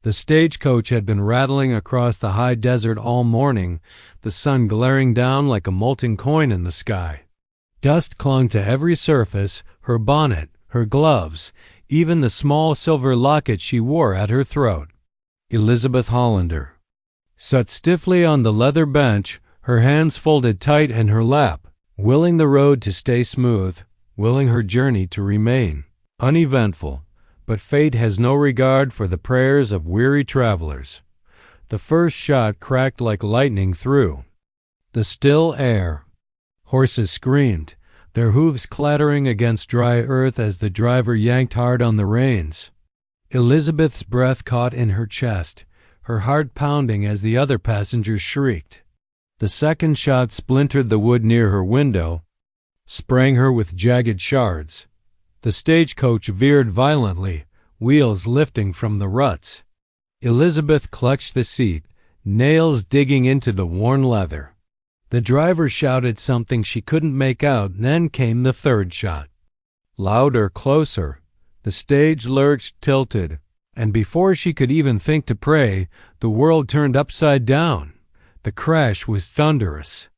The stagecoach had been rattling across the high desert all morning, the sun glaring down like a molten coin in the sky. Dust clung to every surface, her bonnet, her gloves, even the small silver locket she wore at her throat. Elizabeth Hollander sat stiffly on the leather bench, her hands folded tight in her lap, willing the road to stay smooth, willing her journey to remain uneventful. But fate has no regard for the prayers of weary travelers. The first shot cracked like lightning through the still air. Horses screamed, their hooves clattering against dry earth as the driver yanked hard on the reins. Elizabeth's breath caught in her chest, her heart pounding as the other passengers shrieked. The second shot splintered the wood near her window, sprang her with jagged shards. The stagecoach veered violently, wheels lifting from the ruts. Elizabeth clutched the seat, nails digging into the worn leather. The driver shouted something she couldn't make out, then came the third shot. Louder, closer. The stage lurched, tilted, and before she could even think to pray, the world turned upside down. The crash was thunderous.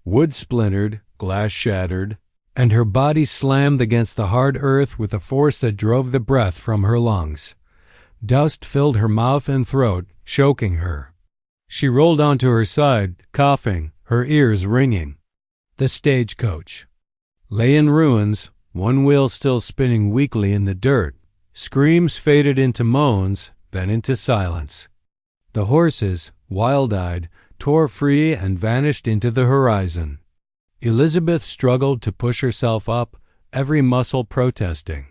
Wood splintered, glass shattered, and her body slammed against the hard earth with a force that drove the breath from her lungs. Dust filled her mouth and throat, choking her. She rolled onto her side, coughing, her ears ringing. The stagecoach lay in ruins, one wheel still spinning weakly in the dirt. Screams faded into moans, then into silence. The horses, wild-eyed, tore free and vanished into the horizon. Elizabeth struggled to push herself up, every muscle protesting.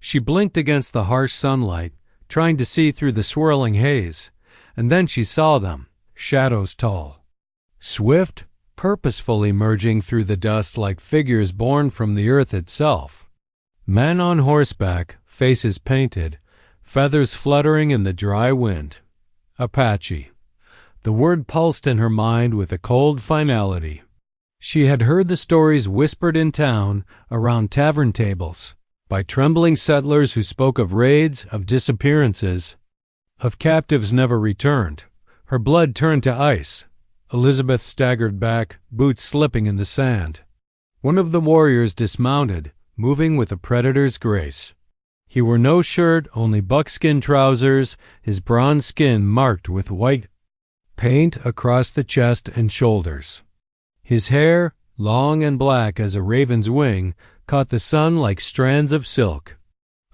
She blinked against the harsh sunlight, trying to see through the swirling haze, and then she saw them, shadows tall, swift, purposefully merging through the dust like figures born from the earth itself. Men on horseback, faces painted, feathers fluttering in the dry wind. Apache. The word pulsed in her mind with a cold finality. She had heard the stories whispered in town, around tavern tables, by trembling settlers who spoke of raids, of disappearances, of captives never returned. Her blood turned to ice. Elizabeth staggered back, boots slipping in the sand. One of the warriors dismounted, moving with a predator's grace. He wore no shirt, only buckskin trousers, his bronze skin marked with white paint across the chest and shoulders. His hair, long and black as a raven's wing, caught the sun like strands of silk.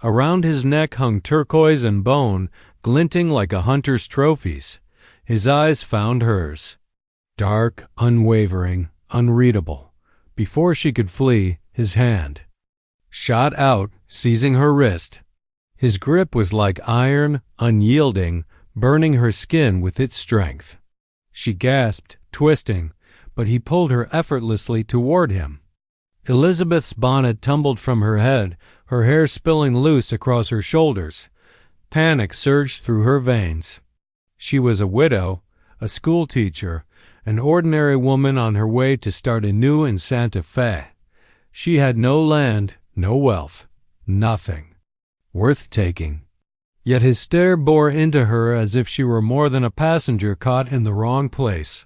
Around his neck hung turquoise and bone, glinting like a hunter's trophies. His eyes found hers. Dark, unwavering, unreadable. Before she could flee, his hand shot out, seizing her wrist. His grip was like iron, unyielding, burning her skin with its strength. She gasped, twisting, but he pulled her effortlessly toward him. Elizabeth's bonnet tumbled from her head, her hair spilling loose across her shoulders. Panic surged through her veins. She was a widow, a schoolteacher, an ordinary woman on her way to start anew in Santa Fe. She had no land, no wealth, nothing worth taking. Yet his stare bore into her as if she were more than a passenger caught in the wrong place.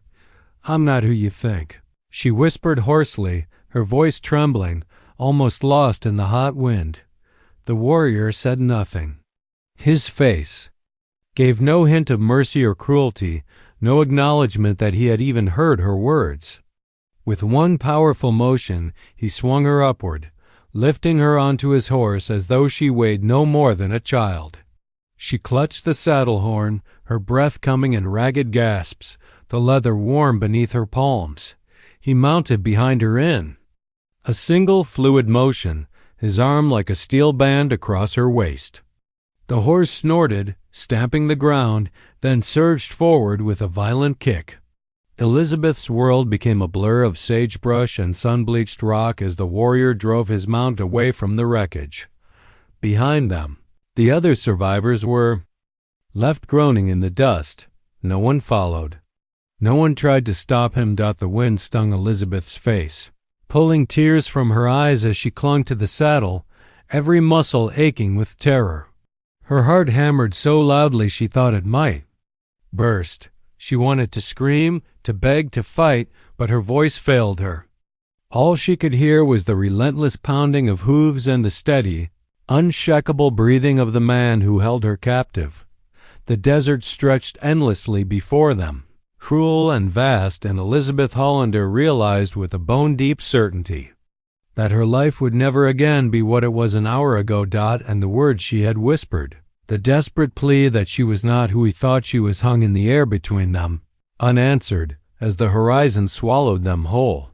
"I'm not who you think," she whispered hoarsely, her voice trembling, almost lost in the hot wind. The warrior said nothing. His face gave no hint of mercy or cruelty, no acknowledgement that he had even heard her words. With one powerful motion, he swung her upward, lifting her onto his horse as though she weighed no more than a child. She clutched the saddle horn, her breath coming in ragged gasps, the leather warm beneath her palms. He mounted behind her in a single fluid motion, his arm like a steel band across her waist. The horse snorted, stamping the ground, then surged forward with a violent kick. Elizabeth's world became a blur of sagebrush and sun-bleached rock as the warrior drove his mount away from the wreckage. Behind them, the other survivors were left groaning in the dust. No one followed. No one tried to stop him. The wind stung Elizabeth's face, pulling tears from her eyes as she clung to the saddle, every muscle aching with terror. Her heart hammered so loudly she thought it might burst. She wanted to scream, to beg, to fight, but her voice failed her. All she could hear was the relentless pounding of hooves and the steady, unshakable breathing of the man who held her captive. The desert stretched endlessly before them, cruel and vast, and Elizabeth Hollander realized with a bone-deep certainty that her life would never again be what it was an hour ago. And the words she had whispered, the desperate plea that she was not who he thought she was, hung in the air between them, unanswered, as the horizon swallowed them whole.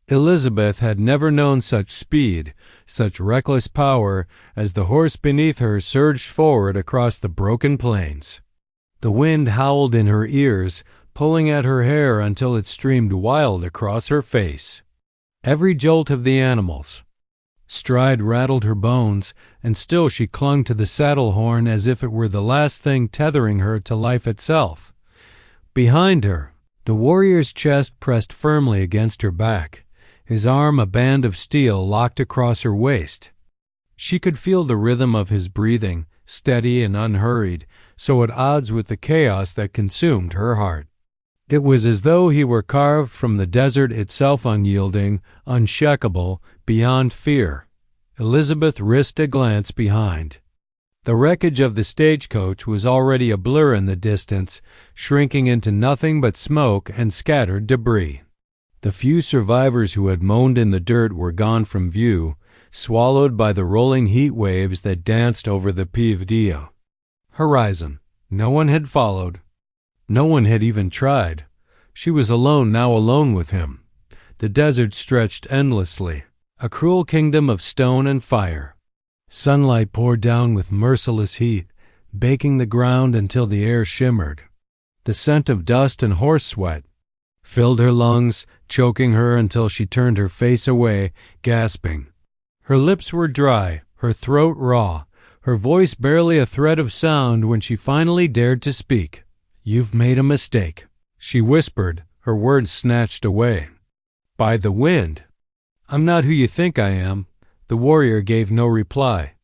Elizabeth had never known such speed, such reckless power, as the horse beneath her surged forward across the broken plains. The wind howled in her ears, pulling at her hair until it streamed wild across her face. Every jolt of the animal's stride rattled her bones, and still she clung to the saddle horn as if it were the last thing tethering her to life itself. Behind her, the warrior's chest pressed firmly against her back, his arm a band of steel locked across her waist. She could feel the rhythm of his breathing, steady and unhurried, so at odds with the chaos that consumed her heart. It was as though he were carved from the desert itself, unyielding, unshakable, beyond fear. Elizabeth risked a glance behind. The wreckage of the stagecoach was already a blur in the distance, shrinking into nothing but smoke and scattered debris. The few survivors who had moaned in the dirt were gone from view, swallowed by the rolling heat waves that danced over the Pieve horizon. No one had followed. No one had even tried. She was alone, now alone with him. The desert stretched endlessly, a cruel kingdom of stone and fire. Sunlight poured down with merciless heat, baking the ground until the air shimmered. The scent of dust and horse sweat filled her lungs, choking her until she turned her face away, gasping. Her lips were dry, her throat raw, her voice barely a thread of sound when she finally dared to speak. "You've made a mistake," she whispered, her words snatched away by the wind. "I'm not who you think I am." The warrior gave no reply.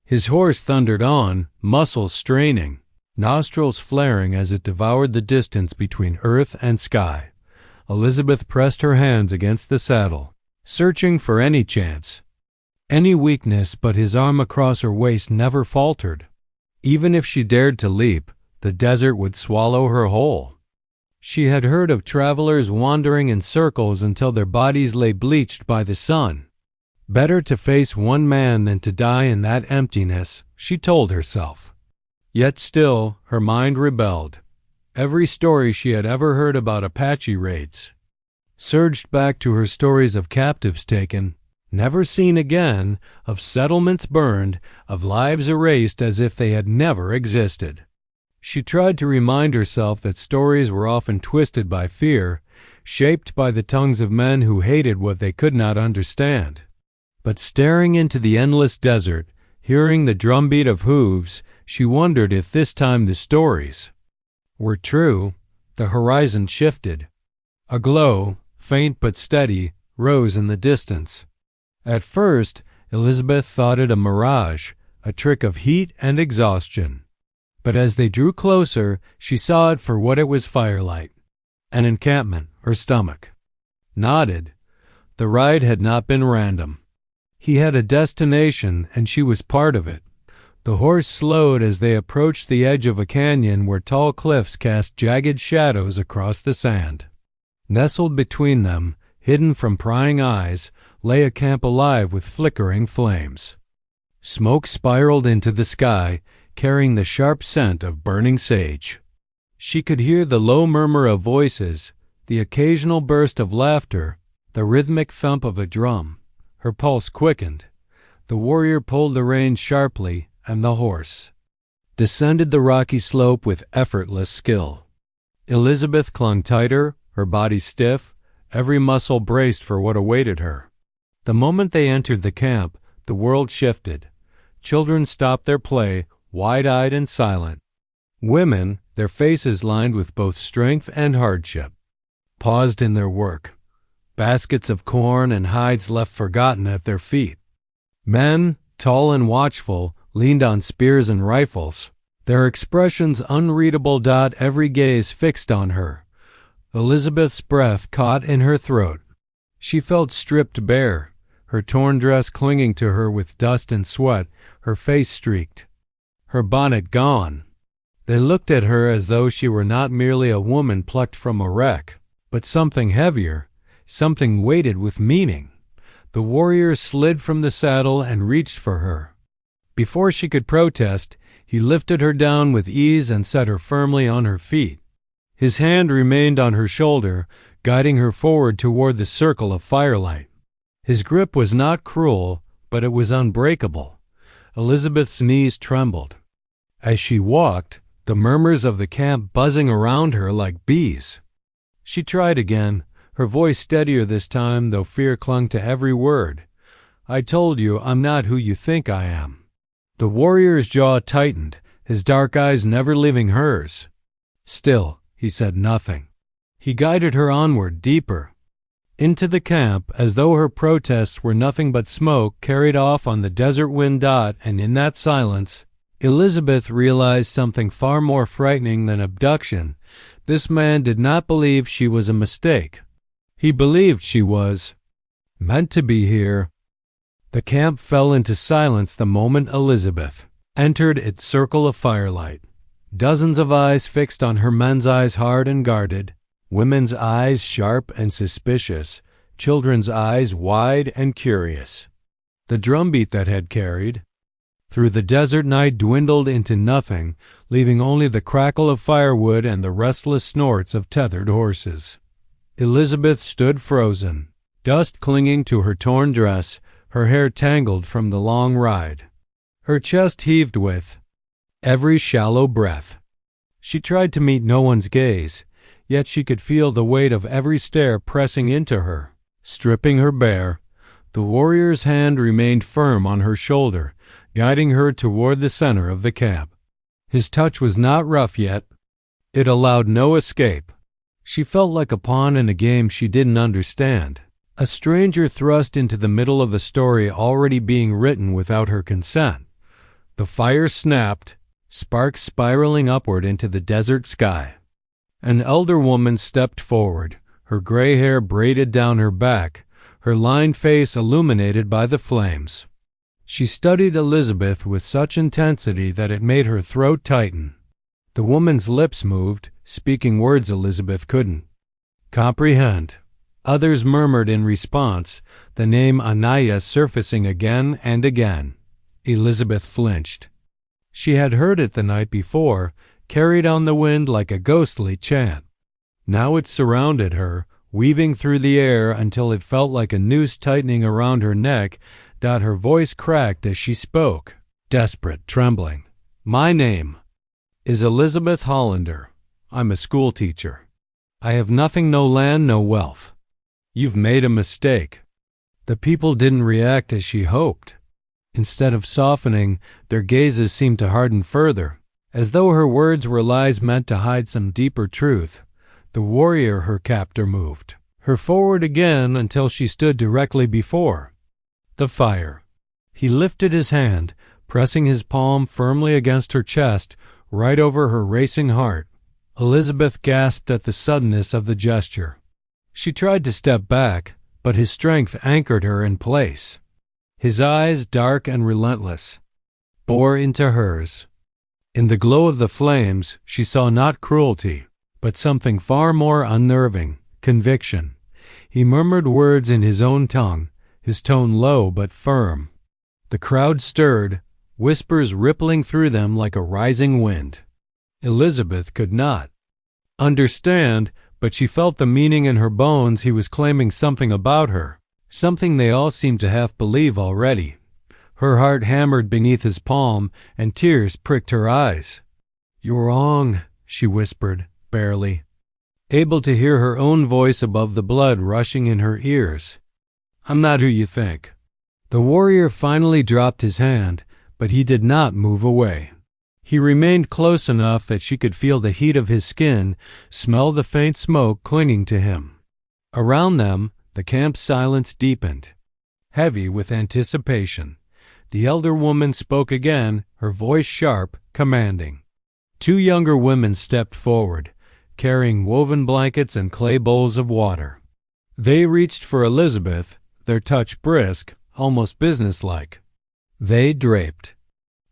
His horse thundered on, muscles straining, nostrils flaring as it devoured the distance between earth and sky. Elizabeth pressed her hands against the saddle, searching for any chance, any weakness, but his arm across her waist never faltered. Even if she dared to leap, the desert would swallow her whole. She had heard of travelers wandering in circles until their bodies lay bleached by the sun. Better to face one man than to die in that emptiness, she told herself. Yet still, her mind rebelled. Every story she had ever heard about Apache raids surged back to her, stories of captives taken, never seen again, of settlements burned, of lives erased as if they had never existed. She tried to remind herself that stories were often twisted by fear, shaped by the tongues of men who hated what they could not understand. But staring into the endless desert, hearing the drumbeat of hooves, she wondered if this time the stories were true. The horizon shifted. A glow, faint but steady, rose in the distance. At first, Elizabeth thought it a mirage, a trick of heat and exhaustion. But as they drew closer, she saw it for what it was: firelight. An encampment. Her stomach nodded. The ride had not been random. He had a destination, and she was part of it. The horse slowed as they approached the edge of a canyon where tall cliffs cast jagged shadows across the sand. Nestled between them, hidden from prying eyes, lay a camp alive with flickering flames. Smoke spiraled into the sky, carrying the sharp scent of burning sage. She could hear the low murmur of voices, the occasional burst of laughter, the rhythmic thump of a drum. Her pulse quickened. The warrior pulled the reins sharply, and the horse descended the rocky slope with effortless skill. Elizabeth clung tighter, her body stiff, every muscle braced for what awaited her. The moment they entered the camp, the world shifted. Children stopped their play, wide-eyed and silent. Women, their faces lined with both strength and hardship, paused in their work, baskets of corn and hides left forgotten at their feet. Men, tall and watchful, leaned on spears and rifles, their expressions unreadable. Every gaze fixed on her. Elizabeth's breath caught in her throat. She felt stripped bare, her torn dress clinging to her with dust and sweat, her face streaked, her bonnet gone. They looked at her as though she were not merely a woman plucked from a wreck, but something heavier, something weighted with meaning. The warrior slid from the saddle and reached for her. Before she could protest, he lifted her down with ease and set her firmly on her feet. His hand remained on her shoulder, guiding her forward toward the circle of firelight. His grip was not cruel, but it was unbreakable. Elizabeth's knees trembled. As she walked, the murmurs of the camp buzzing around her like bees. She tried again, her voice steadier this time, though fear clung to every word. "I told you I'm not who you think I am." The warrior's jaw tightened, his dark eyes never leaving hers. Still, he said nothing. He guided her onward, deeper, into the camp, as though her protests were nothing but smoke carried off on the desert wind. And in that silence, Elizabeth realized something far more frightening than abduction. This man did not believe she was a mistake. He believed she was meant to be here. The camp fell into silence the moment Elizabeth entered its circle of firelight. Dozens of eyes fixed on her, men's eyes hard and guarded, women's eyes sharp and suspicious, children's eyes wide and curious. The drumbeat that had carried through the desert night dwindled into nothing, leaving only the crackle of firewood and the restless snorts of tethered horses. Elizabeth stood frozen, dust clinging to her torn dress, her hair tangled from the long ride. Her chest heaved with every shallow breath. She tried to meet no one's gaze, yet she could feel the weight of every stare pressing into her, stripping her bare. The warrior's hand remained firm on her shoulder, guiding her toward the center of the camp. His touch was not rough yet. It allowed no escape. She felt like a pawn in a game she didn't understand, a stranger thrust into the middle of a story already being written without her consent. The fire snapped, sparks spiraling upward into the desert sky. An elder woman stepped forward, her gray hair braided down her back, her lined face illuminated by the flames. She studied Elizabeth with such intensity that it made her throat tighten. The woman's lips moved, speaking words Elizabeth couldn't comprehend. Others murmured in response, the name Anaya surfacing again and again. Elizabeth flinched. She had heard it the night before, carried on the wind like a ghostly chant. Now it surrounded her, weaving through the air until it felt like a noose tightening around her neck. Her voice cracked as she spoke, desperate, trembling. "My name is Elizabeth Hollander. I'm a schoolteacher. I have nothing, no land, no wealth. You've made a mistake." The people didn't react as she hoped. Instead of softening, their gazes seemed to harden further, as though her words were lies meant to hide some deeper truth. The warrior, her captor, moved her forward again until she stood directly before the fire. He lifted his hand, pressing his palm firmly against her chest, right over her racing heart. Elizabeth gasped at the suddenness of the gesture. She tried to step back, but his strength anchored her in place. His eyes, dark and relentless, bore into hers. In the glow of the flames, she saw not cruelty, but something far more unnerving, conviction. He murmured words in his own tongue, his tone low but firm. The crowd stirred, whispers rippling through them like a rising wind. Elizabeth could not understand, but she felt the meaning in her bones. He was claiming something about her, something they all seemed to half believe already. Her heart hammered beneath his palm, and tears pricked her eyes. "You're wrong," she whispered, barely, able to hear her own voice above the blood rushing in her ears. "I'm not who you think." The warrior finally dropped his hand, but he did not move away. He remained close enough that she could feel the heat of his skin, smell the faint smoke clinging to him. Around them, the camp's silence deepened, heavy with anticipation. The elder woman spoke again, her voice sharp, commanding. Two younger women stepped forward, carrying woven blankets and clay bowls of water. They reached for Elizabeth, their touch brisk, almost businesslike. They draped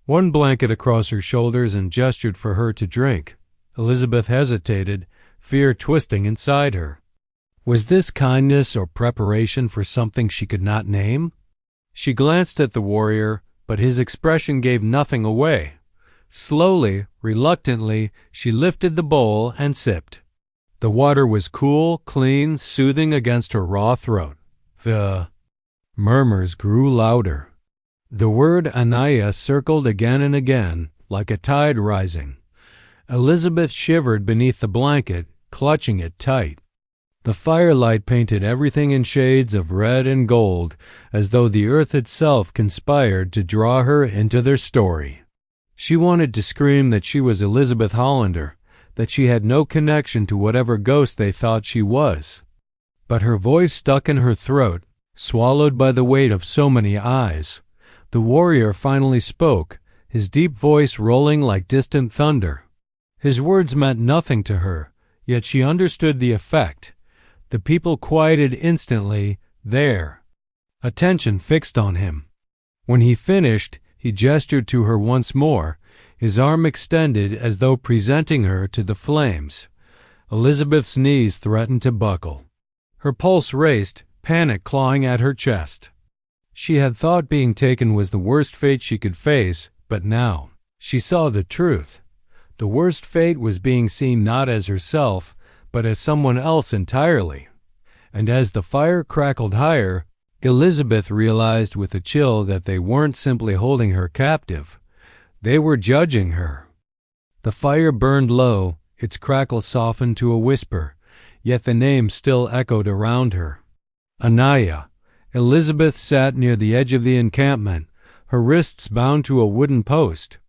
one blanket across her shoulders and gestured for her to drink. Elizabeth hesitated, fear twisting inside her. Was this kindness or preparation for something she could not name? She glanced at the warrior, but his expression gave nothing away. Slowly, reluctantly, she lifted the bowl and sipped. The water was cool, clean, soothing against her raw throat. The murmurs grew louder. The word Anaya circled again and again, like a tide rising. Elizabeth shivered beneath the blanket, clutching it tight. The firelight painted everything in shades of red and gold, as though the earth itself conspired to draw her into their story. She wanted to scream that she was Elizabeth Hollander, that she had no connection to whatever ghost they thought she was. But her voice stuck in her throat, swallowed by the weight of so many eyes. The warrior finally spoke, his deep voice rolling like distant thunder. His words meant nothing to her, yet she understood the effect. The people quieted instantly, there. Attention fixed on him. When he finished, he gestured to her once more, his arm extended as though presenting her to the flames. Elizabeth's knees threatened to buckle. Her pulse raced, panic clawing at her chest. She had thought being taken was the worst fate she could face, but now she saw the truth. The worst fate was being seen not as herself, but as someone else entirely. And as the fire crackled higher, Elizabeth realized with a chill that they weren't simply holding her captive. They were judging her. The fire burned low, its crackle softened to a whisper, yet the name still echoed around her. Anaya. Elizabeth sat near the edge of the encampment, her wrists bound to a wooden post.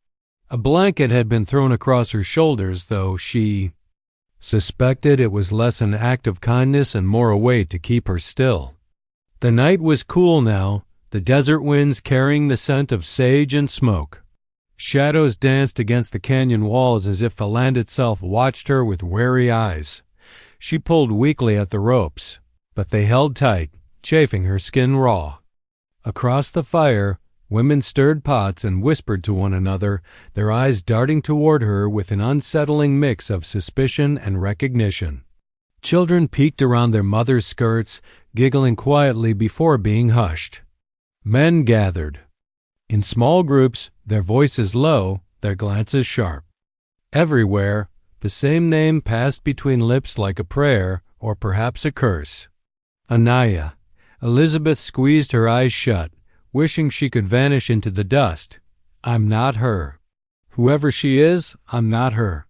A blanket had been thrown across her shoulders, though she suspected it was less an act of kindness and more a way to keep her still. The night was cool now, the desert winds carrying the scent of sage and smoke. Shadows danced against the canyon walls as if the land itself watched her with wary eyes. She pulled weakly at the ropes, but they held tight, chafing her skin raw. Across the fire, women stirred pots and whispered to one another, their eyes darting toward her with an unsettling mix of suspicion and recognition. Children peeked around their mothers' skirts, giggling quietly before being hushed. Men gathered. In small groups, their voices low, their glances sharp. Everywhere, the same name passed between lips like a prayer, or perhaps a curse. Anaya. Elizabeth squeezed her eyes shut, wishing she could vanish into the dust. I'm not her. Whoever she is, I'm not her.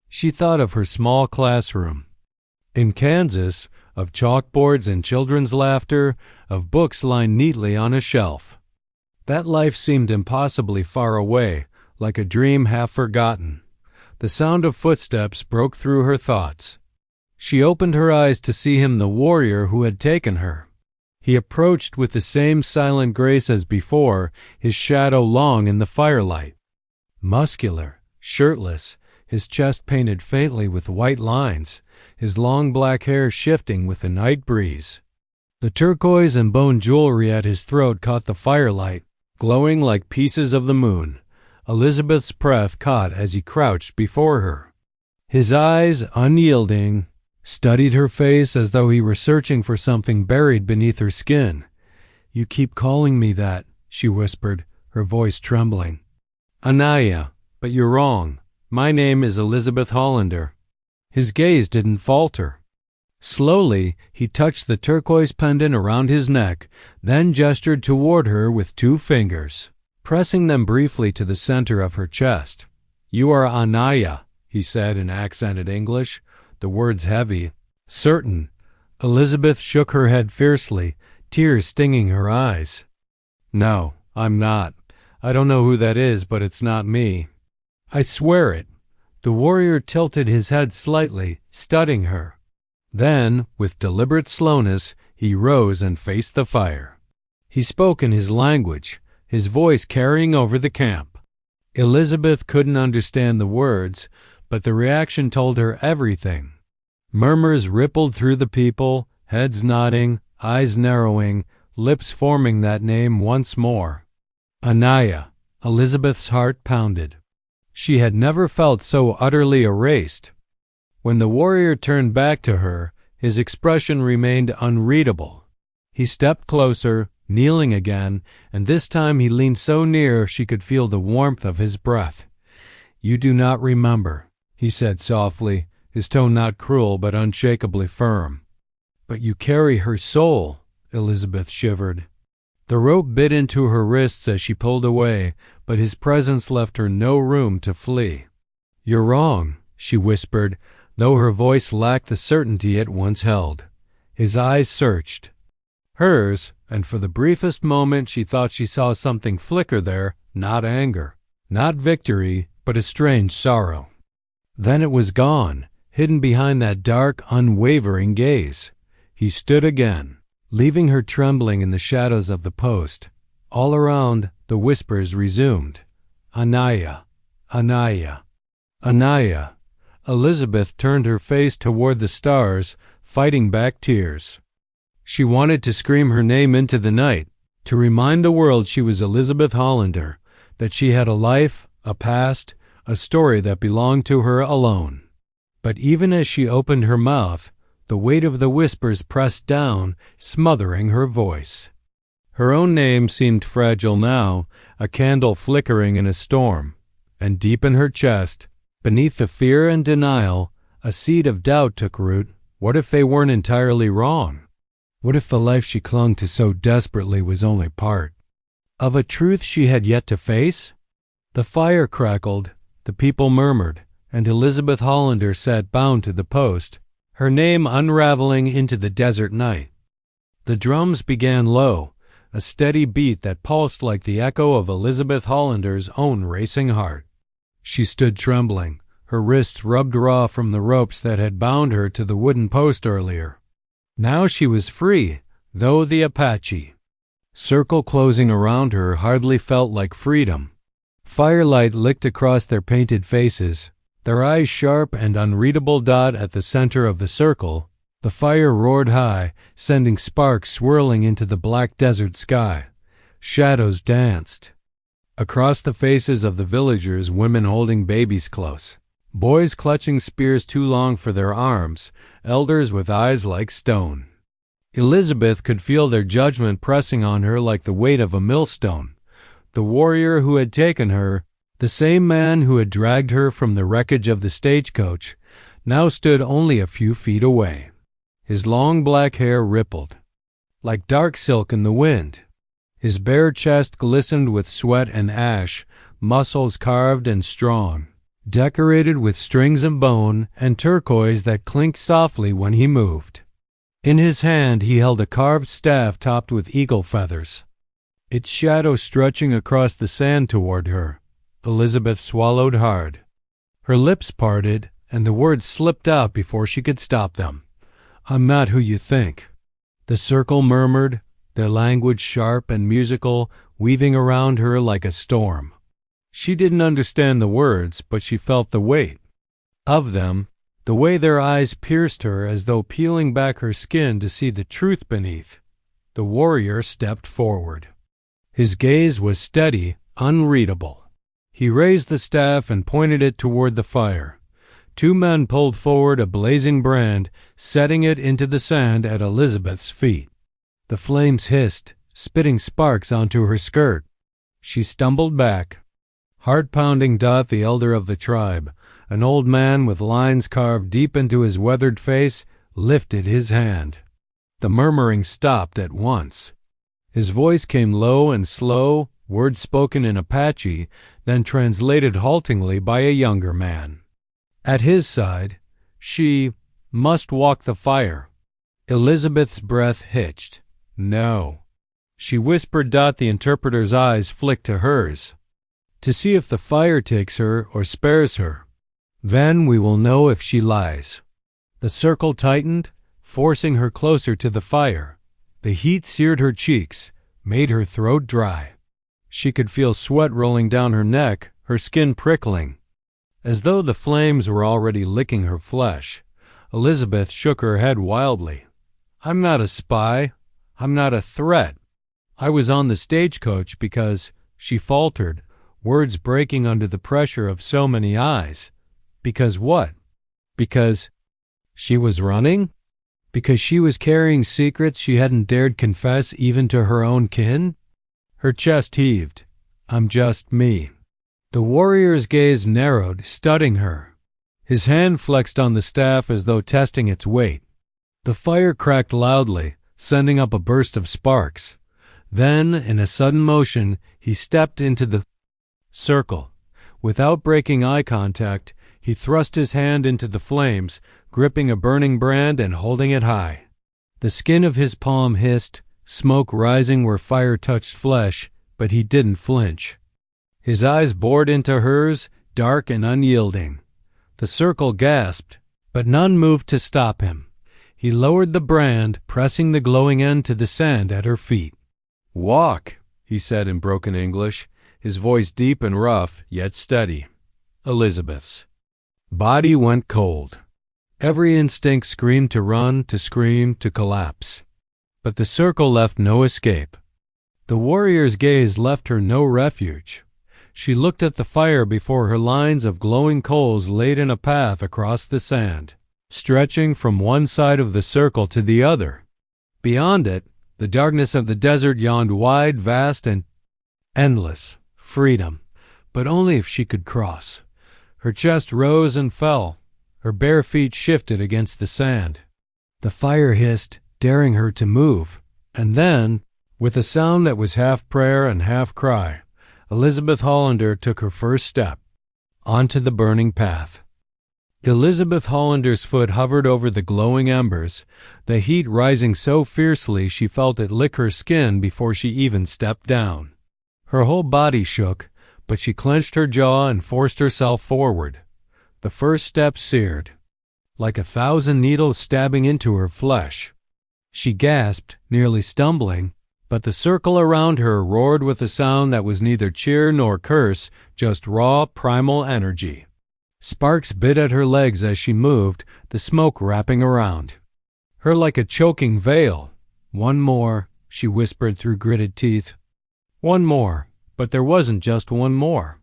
She thought of her small classroom. In Kansas, of chalkboards and children's laughter, of books lined neatly on a shelf. That life seemed impossibly far away, like a dream half forgotten. The sound of footsteps broke through her thoughts. She opened her eyes to see him, the warrior who had taken her. He approached with the same silent grace as before, his shadow long in the firelight. Muscular, shirtless, his chest painted faintly with white lines, his long black hair shifting with the night breeze. The turquoise and bone jewelry at his throat caught the firelight, glowing like pieces of the moon. Elizabeth's breath caught as he crouched before her. His eyes, unyielding, studied her face as though he were searching for something buried beneath her skin. You keep calling me that, she whispered, her voice trembling. Anaya, but you're wrong. My name is Elizabeth Hollander. His gaze didn't falter. Slowly, he touched the turquoise pendant around his neck, then gestured toward her with 2 fingers, pressing them briefly to the center of her chest. You are Anaya, he said in accented English, the words heavy, certain. Elizabeth shook her head fiercely, tears stinging her eyes. No, I'm not. I don't know who that is, but it's not me. I swear it. The warrior tilted his head slightly, studying her. Then, with deliberate slowness, he rose and faced the fire. He spoke in his language, his voice carrying over the camp. Elizabeth couldn't understand the words, but the reaction told her everything. Murmurs rippled through the people, heads nodding, eyes narrowing, lips forming that name once more. Anaya. Elizabeth's heart pounded. She had never felt so utterly erased. When the warrior turned back to her, his expression remained unreadable. He stepped closer, kneeling again, and this time he leaned so near she could feel the warmth of his breath. "You do not remember," he said softly, his tone not cruel but unshakably firm. "But you carry her soul," Elizabeth shivered. The rope bit into her wrists as she pulled away, but his presence left her no room to flee. "You're wrong," she whispered, though her voice lacked the certainty it once held. His eyes searched hers, and for the briefest moment she thought she saw something flicker there, not anger, not victory, but a strange sorrow. Then it was gone, hidden behind that dark, unwavering gaze. He stood again, leaving her trembling in the shadows of the post. All around, the whispers resumed. "Anaya, Anaya, Anaya." Elizabeth turned her face toward the stars, fighting back tears. She wanted to scream her name into the night, to remind the world she was Elizabeth Hollander, that she had a life, a past, a story that belonged to her alone. But even as she opened her mouth, the weight of the whispers pressed down, smothering her voice. Her own name seemed fragile now, a candle flickering in a storm, and deep in her chest, beneath the fear and denial, a seed of doubt took root. What if they weren't entirely wrong? What if the life she clung to so desperately was only part of a truth she had yet to face? The fire crackled, the people murmured, and Elizabeth Hollander sat bound to the post, her name unraveling into the desert night. The drums began low, a steady beat that pulsed like the echo of Elizabeth Hollander's own racing heart. She stood trembling, her wrists rubbed raw from the ropes that had bound her to the wooden post earlier. Now she was free, though the Apache circle closing around her hardly felt like freedom. Firelight licked across their painted faces, their eyes sharp and unreadable dot at the center of the circle. The fire roared high, sending sparks swirling into the black desert sky. Shadows danced across the faces of the villagers, women holding babies close, boys clutching spears too long for their arms, elders with eyes like stone. Elizabeth could feel their judgment pressing on her like the weight of a millstone. The warrior who had taken her, the same man who had dragged her from the wreckage of the stagecoach, now stood only a few feet away. His long black hair rippled like dark silk in the wind. His bare chest glistened with sweat and ash, muscles carved and strong, decorated with strings of bone and turquoise that clinked softly when he moved. In his hand he held a carved staff topped with eagle feathers, its shadow stretching across the sand toward her. Elizabeth swallowed hard. Her lips parted, and the words slipped out before she could stop them. "I'm not who you think," the circle murmured, their language sharp and musical, weaving around her like a storm. She didn't understand the words, but she felt the weight of them, the way their eyes pierced her as though peeling back her skin to see the truth beneath. The warrior stepped forward. His gaze was steady, unreadable. He raised the staff and pointed it toward the fire. Two men pulled forward a blazing brand, setting it into the sand at Elizabeth's feet. The flames hissed, spitting sparks onto her skirt. She stumbled back. Heart-pounding Dot, the elder of the tribe, an old man with lines carved deep into his weathered face, lifted his hand. The murmuring stopped at once. His voice came low and slow, words spoken in Apache, then translated haltingly by a younger man. At his side, she must walk the fire. Elizabeth's breath hitched. "No." She whispered. The interpreter's eyes flicked to hers. "To see if the fire takes her or spares her. Then we will know if she lies." The circle tightened, forcing her closer to the fire. The heat seared her cheeks, made her throat dry. She could feel sweat rolling down her neck, her skin prickling. As though the flames were already licking her flesh, Elizabeth shook her head wildly. "I'm not a spy. I'm not a threat. I was on the stagecoach because," she faltered, words breaking under the pressure of so many eyes. "Because what? Because she was running? Because she was carrying secrets she hadn't dared confess even to her own kin?" Her chest heaved. "I'm just me." The warrior's gaze narrowed, studying her. His hand flexed on the staff as though testing its weight. The fire cracked loudly, sending up a burst of sparks. Then, in a sudden motion, he stepped into the circle. Without breaking eye contact, he thrust his hand into the flames, gripping a burning brand and holding it high. The skin of his palm hissed, smoke rising where fire touched flesh, but he didn't flinch. His eyes bored into hers, dark and unyielding. The circle gasped, but none moved to stop him. He lowered the brand, pressing the glowing end to the sand at her feet. "Walk," he said in broken English, his voice deep and rough, yet steady. Elizabeth's body went cold. Every instinct screamed to run, to scream, to collapse. But the circle left no escape. The warrior's gaze left her no refuge. She looked at the fire before her. Lines of glowing coals laid in a path across the sand, stretching from one side of the circle to the other. Beyond it, the darkness of the desert yawned wide, vast, and endless. Freedom, but only if she could cross. Her chest rose and fell. Her bare feet shifted against the sand. The fire hissed, daring her to move. And then, with a sound that was half prayer and half cry, Elizabeth Hollander took her first step onto the burning path. Elizabeth Hollander's foot hovered over the glowing embers, the heat rising so fiercely she felt it lick her skin before she even stepped down. Her whole body shook, but she clenched her jaw and forced herself forward. The first step seared, like 1,000 needles stabbing into her flesh. She gasped, nearly stumbling, but the circle around her roared with a sound that was neither cheer nor curse, just raw, primal energy. Sparks bit at her legs as she moved, the smoke wrapping around her like a choking veil. "One more," she whispered through gritted teeth. One more, but there wasn't just one more.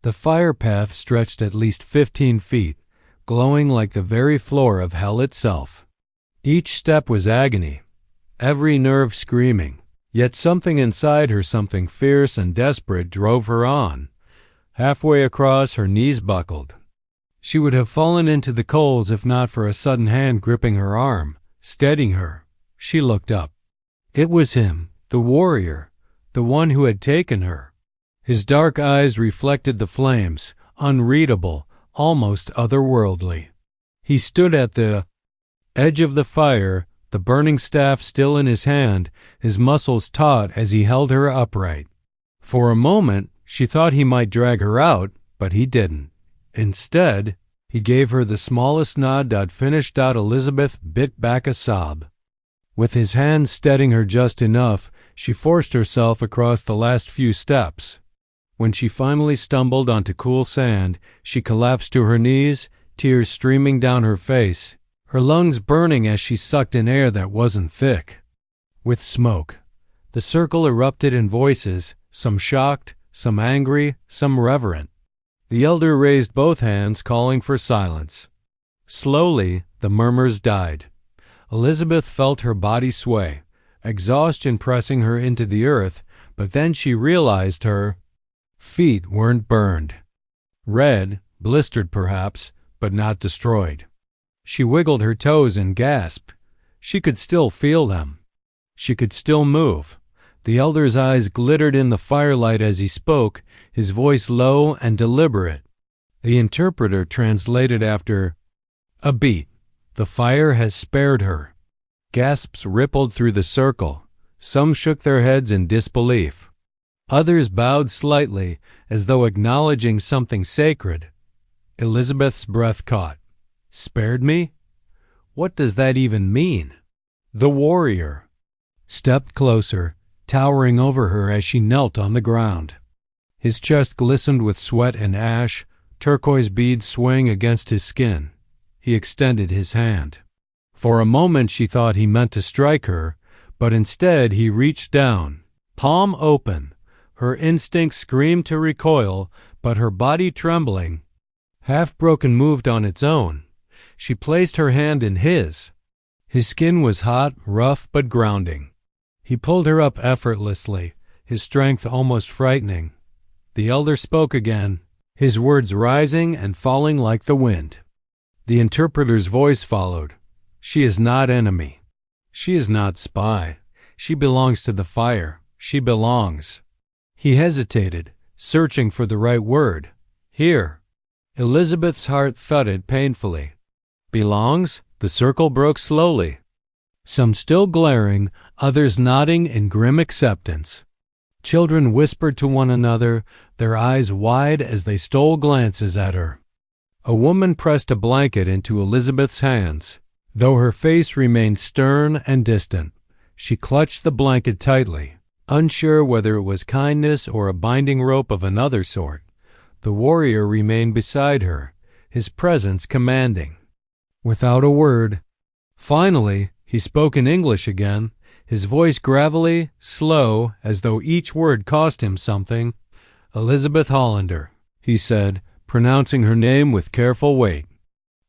The fire path stretched at least 15 feet, glowing like the very floor of hell itself. Each step was agony, every nerve screaming. Yet something inside her, something fierce and desperate, drove her on. Halfway across, her knees buckled. She would have fallen into the coals if not for a sudden hand gripping her arm, steadying her. She looked up. It was him, the warrior, the one who had taken her. His dark eyes reflected the flames, unreadable, almost otherworldly. He stood at the edge of the fire, the burning staff still in his hand, his muscles taut as he held her upright. For a moment, she thought he might drag her out, but he didn't. Instead, he gave her the smallest nod. Finished. Elizabeth bit back a sob. With his hand steadying her just enough, she forced herself across the last few steps. When she finally stumbled onto cool sand, she collapsed to her knees, tears streaming down her face, her lungs burning as she sucked in air that wasn't thick with smoke. The circle erupted in voices, some shocked, some angry, some reverent. The elder raised both hands, calling for silence. Slowly, the murmurs died. Elizabeth felt her body sway, exhaustion pressing her into the earth, but then she realized her feet weren't burned. Red, blistered perhaps, but not destroyed. She wiggled her toes and gasped. She could still feel them. She could still move. The elder's eyes glittered in the firelight as he spoke, his voice low and deliberate. The interpreter translated after a beat. "The fire has spared her." Gasps rippled through the circle. Some shook their heads in disbelief. Others bowed slightly, as though acknowledging something sacred. Elizabeth's breath caught. Spared me? What does that even mean? The warrior stepped closer, towering over her as she knelt on the ground. His chest glistened with sweat and ash, turquoise beads swaying against his skin. He extended his hand. For a moment she thought he meant to strike her, but instead he reached down, palm open. Her instinct screamed to recoil, but her body trembling, half-broken, moved on its own. She placed her hand in his. His skin was hot, rough, but grounding. He pulled her up effortlessly, his strength almost frightening. The elder spoke again, his words rising and falling like the wind. The interpreter's voice followed. She is not enemy. She is not spy. She belongs to the fire. She belongs. He hesitated, searching for the right word. Here. Elizabeth's heart thudded painfully. Belongs? The circle broke slowly. Some still glaring, others nodding in grim acceptance. Children whispered to one another, their eyes wide as they stole glances at her. A woman pressed a blanket into Elizabeth's hands. Though her face remained stern and distant, she clutched the blanket tightly, unsure whether it was kindness or a binding rope of another sort. The warrior remained beside her, his presence commanding. Without a word. Finally, he spoke in English again, his voice gravelly, slow, as though each word cost him something. "Elizabeth Hollander," he said, pronouncing her name with careful weight.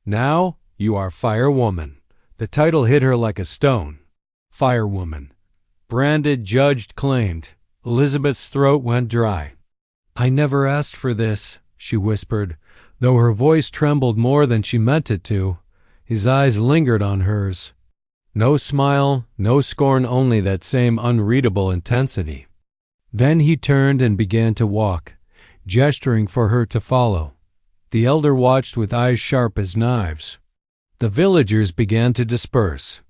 "Now you are Firewoman." The title hit her like a stone. Firewoman. Branded, judged, claimed. Elizabeth's throat went dry. "I never asked for this," she whispered, though her voice trembled more than she meant it to. His eyes lingered on hers. No smile, no scorn, only that same unreadable intensity. Then he turned and began to walk, gesturing for her to follow. The elder watched with eyes sharp as knives. The villagers began to disperse.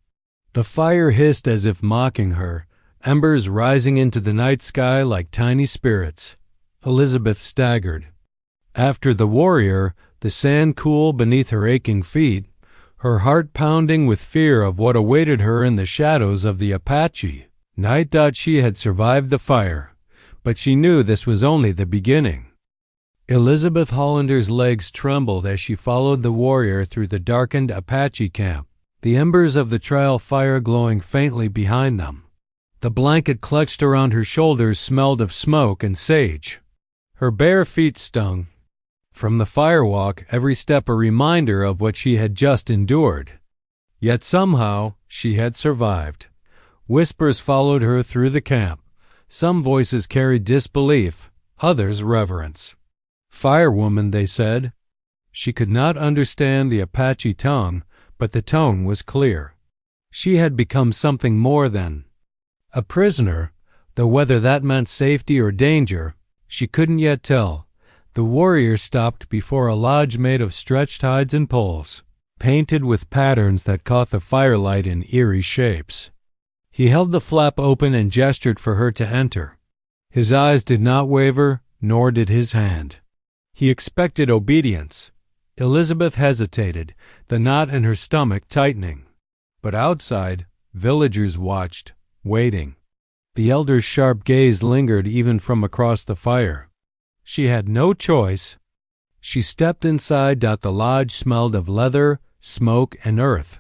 The fire hissed as if mocking her, embers rising into the night sky like tiny spirits. Elizabeth staggered. After the warrior, the sand cool beneath her aching feet, her heart pounding with fear of what awaited her in the shadows of the Apache. Night. She had survived the fire, but she knew this was only the beginning. Elizabeth Hollander's legs trembled as she followed the warrior through the darkened Apache camp, the embers of the trial fire glowing faintly behind them. The blanket clutched around her shoulders smelled of smoke and sage. Her bare feet stung. From the firewalk, every step a reminder of what she had just endured. Yet somehow she had survived. Whispers followed her through the camp. Some voices carried disbelief, others reverence. "Firewoman," they said. She could not understand the Apache tongue, but the tone was clear. She had become something more than a prisoner, though whether that meant safety or danger, she couldn't yet tell. The warrior stopped before a lodge made of stretched hides and poles, painted with patterns that caught the firelight in eerie shapes. He held the flap open and gestured for her to enter. His eyes did not waver, nor did his hand. He expected obedience. Elizabeth hesitated, the knot in her stomach tightening. But outside, villagers watched, waiting. The elder's sharp gaze lingered even from across the fire. She had no choice. She stepped inside. The lodge smelled of leather, smoke, and earth.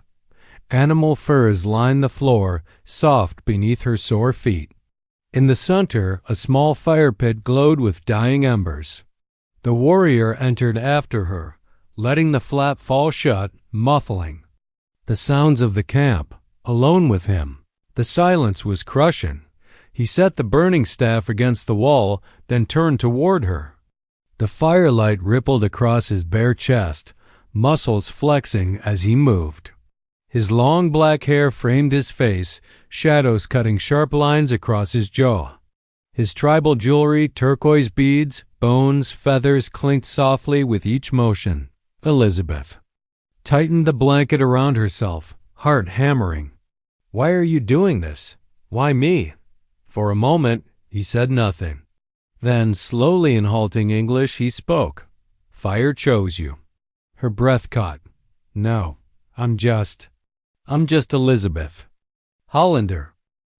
Animal furs lined the floor, soft beneath her sore feet. In the center, a small fire pit glowed with dying embers. The warrior entered after her, letting the flap fall shut, muffling the sounds of the camp. Alone with him, the silence was crushing. He set the burning staff against the wall, then turned toward her. The firelight rippled across his bare chest, muscles flexing as he moved. His long black hair framed his face, shadows cutting sharp lines across his jaw. His tribal jewelry, turquoise beads, bones, feathers clinked softly with each motion. Elizabeth tightened the blanket around herself, heart hammering. "Why are you doing this? Why me?" For a moment, he said nothing. Then, slowly in halting English, he spoke. "Fire chose you." Her breath caught. "No, I'm just Elizabeth Hollander."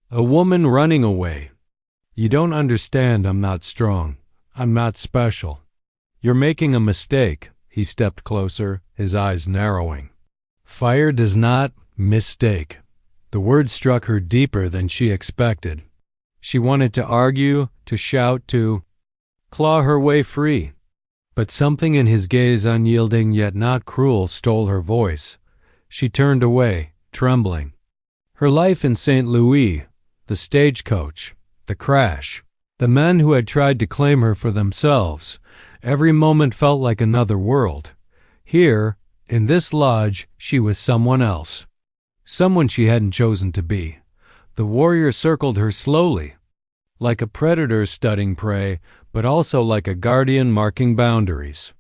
A woman running away, You don't understand. I'm not strong. I'm not special. You're making a mistake. He stepped closer, his eyes narrowing. Fire does not mistake. The word struck her deeper than she expected. She wanted to argue, to shout, to claw her way free. But something in his gaze, unyielding yet not cruel, stole her voice. She turned away, trembling. Her life in St. Louis, the stagecoach, the crash, the men who had tried to claim her for themselves, every moment felt like another world. Here, in this lodge, she was someone else. Someone she hadn't chosen to be. The warrior circled her slowly, like a predator studying prey, but also like a guardian marking boundaries.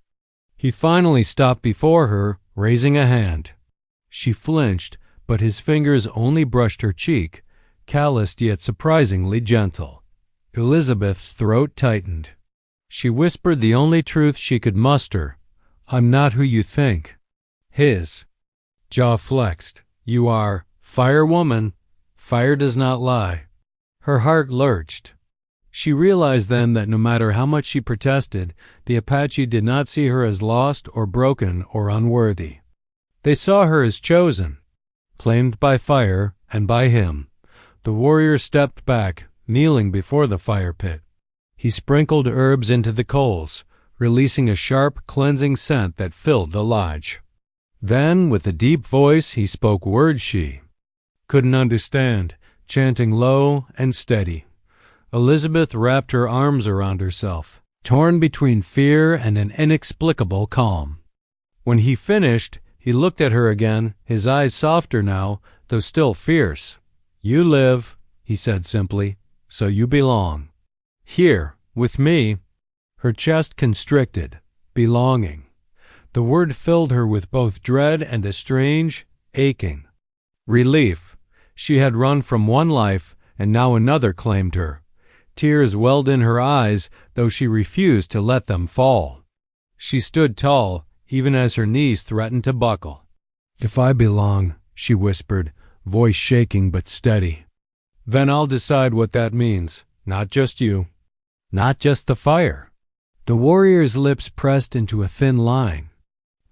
He finally stopped before her, raising a hand. She flinched, but his fingers only brushed her cheek, calloused yet surprisingly gentle. Elizabeth's throat tightened. She whispered the only truth she could muster. I'm not who you think. His jaw flexed. You are fire woman. Fire does not lie. Her heart lurched. She realized then that no matter how much she protested, the Apache did not see her as lost or broken or unworthy. They saw her as chosen, claimed by fire and by him. The warrior stepped back, kneeling before the fire pit. He sprinkled herbs into the coals, releasing a sharp, cleansing scent that filled the lodge. Then, with a deep voice, he spoke words she couldn't understand, chanting low and steady. Elizabeth wrapped her arms around herself, torn between fear and an inexplicable calm. When he finished, he looked at her again, his eyes softer now, though still fierce. You live, he said simply, so you belong. Here, with me. Her chest constricted, belonging. The word filled her with both dread and a strange, aching relief. She had run from one life, and now another claimed her. Tears welled in her eyes, though she refused to let them fall. She stood tall, even as her knees threatened to buckle. If I belong, she whispered, voice shaking but steady, then I'll decide what that means. Not just you. Not just the fire. The warrior's lips pressed into a thin line.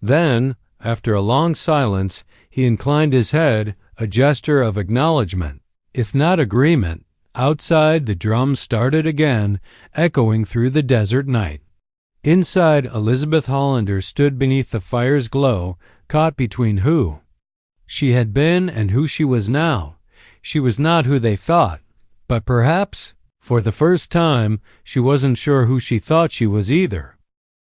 Then, after a long silence, he inclined his head, a gesture of acknowledgement, if not agreement. Outside, the drums started again, echoing through the desert night. Inside, Elizabeth Hollander stood beneath the fire's glow, caught between who she had been and who she was now. She was not who they thought, but perhaps, for the first time, she wasn't sure who she thought she was either.